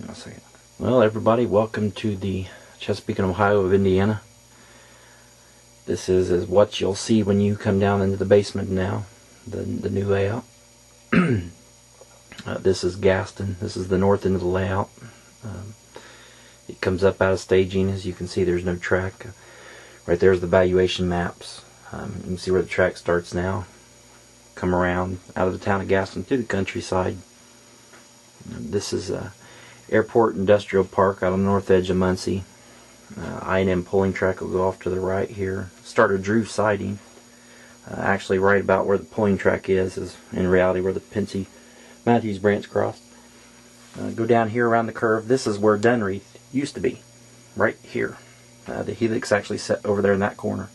One second. Well, everybody, welcome to the Chesapeake Ohio of Indiana. This is what you'll see when you come down into the basement now, the new layout. This is Gaston. This is the north end of the layout. It comes up out of staging. As you can see, there's no track. Right there's the valuation maps. You can see where the track starts now. Come around out of the town of Gaston to the countryside. This is Airport Industrial Park out on the north edge of Muncie. I&M pulling track will go off to the right here. Start of Drew siding. Actually right about where the pulling track is in reality where the Pincy Matthews branch crossed. Go down here around the curve. This is where Dunreath used to be. Right here. The helix actually set over there in that corner.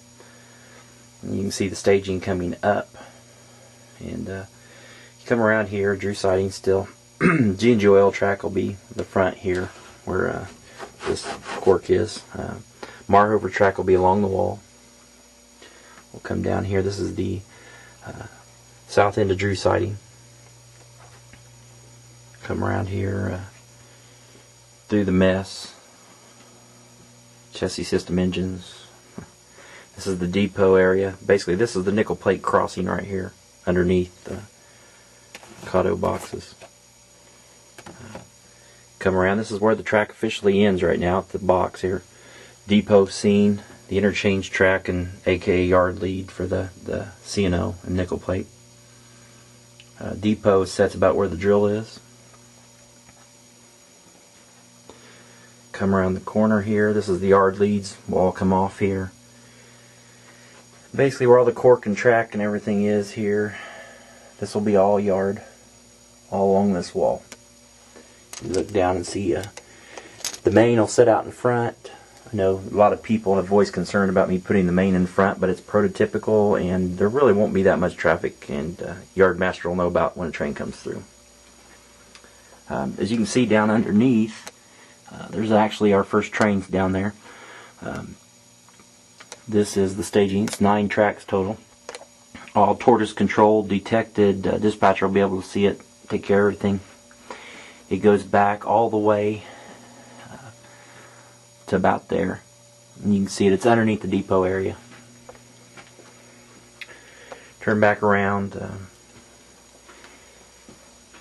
And you can see the staging coming up. And you come around here, Drew siding still. G&G oil track will be the front here where this cork is. Marhover track will be along the wall. We'll come down here. This is the south end of Drew siding. Come around here through the mess. Chessie system engines. This is the depot area. Basically, this is the nickel plate crossing right here underneath the Cotto boxes. Come around. This is where the track officially ends right now at the box here. Depot scene, the interchange track, and aka yard lead for the C&O and nickel plate. Depot sets about where the drill is. Come around the corner here. This is the yard leads. Will all come off here. Basically where all the cork and track and everything is here. This will be all yard, all along this wall. You look down and see the main will sit out in front. I know a lot of people have voiced concern about me putting the main in front, but it's prototypical and there really won't be that much traffic, and Yardmaster will know about when a train comes through. As you can see down underneath, there's actually our first trains down there. This is the staging. It's 9 tracks total. All tortoise controlled, detected. Dispatcher will be able to see it, take care of everything. It goes back all the way to about there. And you can see it. It's underneath the depot area. Turn back around.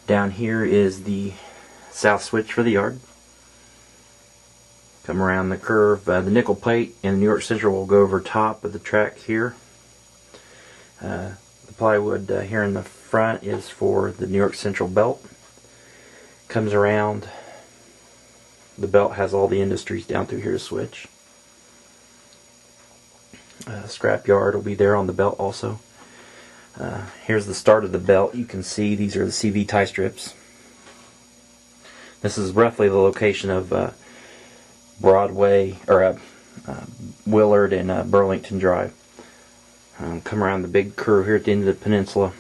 Down here is the south switch for the yard. Come around the curve. The nickel plate and the New York Central will go over top of the track here. The plywood here in the front is for the New York Central belt. Comes around. The belt has all the industries down through here to switch. Scrap yard will be there on the belt also. Here's the start of the belt. You can see these are the CV tie strips. This is roughly the location of Broadway, or Willard and Burlington Drive. Come around the big curve here at the end of the peninsula.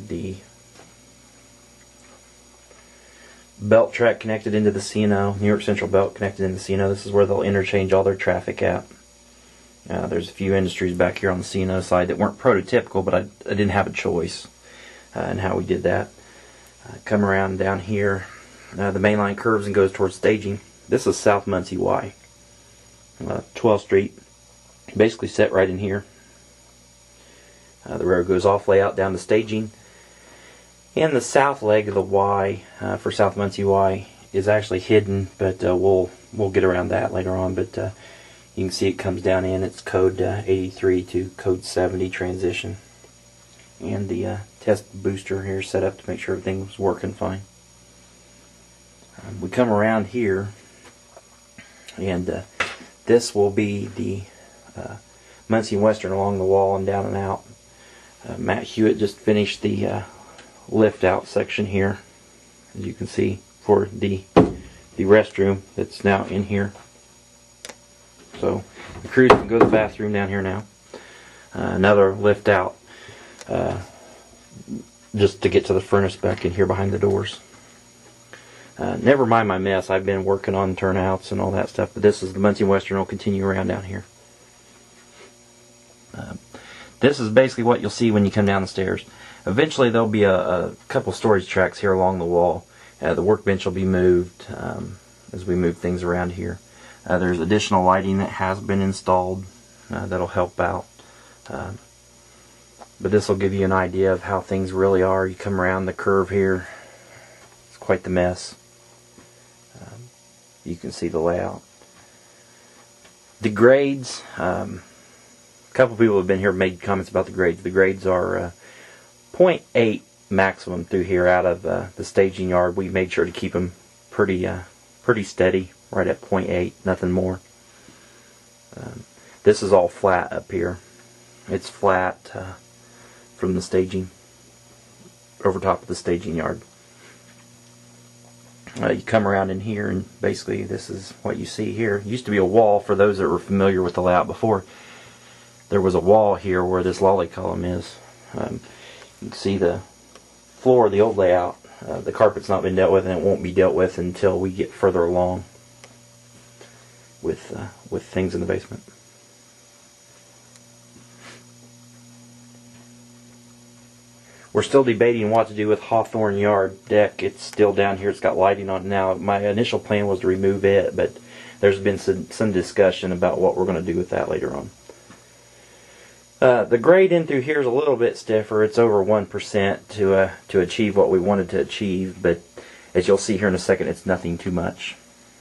The belt track connected into the C&O, New York Central belt connected into the C&O. This is where they'll interchange all their traffic at. There's a few industries back here on the C&O side that weren't prototypical, but I didn't have a choice in how we did that. Come around down here. The main line curves and goes towards staging. This is South Muncie Y. 12th Street. Basically set right in here. The road goes off layout down to staging. And the south leg of the Y for South Muncie Y is actually hidden, but we'll get around that later on. But you can see it comes down in. It's code 83 to code 70 transition. And the test booster here set up to make sure everything was working fine. We come around here, and this will be the Muncie Western along the wall and down and out. Matt Hewitt just finished the lift out section here, as you can see, for the restroom that's now in here. So the crews can go to the bathroom down here now. Another lift out just to get to the furnace back in here behind the doors. Never mind my mess. I've been working on turnouts and all that stuff, but this is the Muncie Western. Will continue around down here. This is basically what you'll see when you come down the stairs. Eventually there'll be a couple storage tracks here along the wall. The workbench will be moved as we move things around here. There's additional lighting that has been installed that'll help out. But this will give you an idea of how things really are. You come around the curve here, it's quite the mess. You can see the layout. The grades, a couple people have been here made comments about the grades. The grades are 0.8 maximum through here out of the staging yard. We made sure to keep them pretty steady, right at 0.8, nothing more. This is all flat up here. It's flat from the staging, over top of the staging yard. You come around in here and basically this is what you see here. It used to be a wall. For those that were familiar with the layout before, there was a wall here where this lolly column is. You can see the floor of the old layout. The carpet's not been dealt with, and it won't be dealt with until we get further along with things in the basement. We're still debating what to do with Hawthorne Yard deck. It's still down here. It's got lighting on it now. My initial plan was to remove it, but there's been some discussion about what we're going to do with that later on. The grade in through here is a little bit stiffer. It's over 1% to achieve what we wanted to achieve, but as you'll see here in a second, it's nothing too much.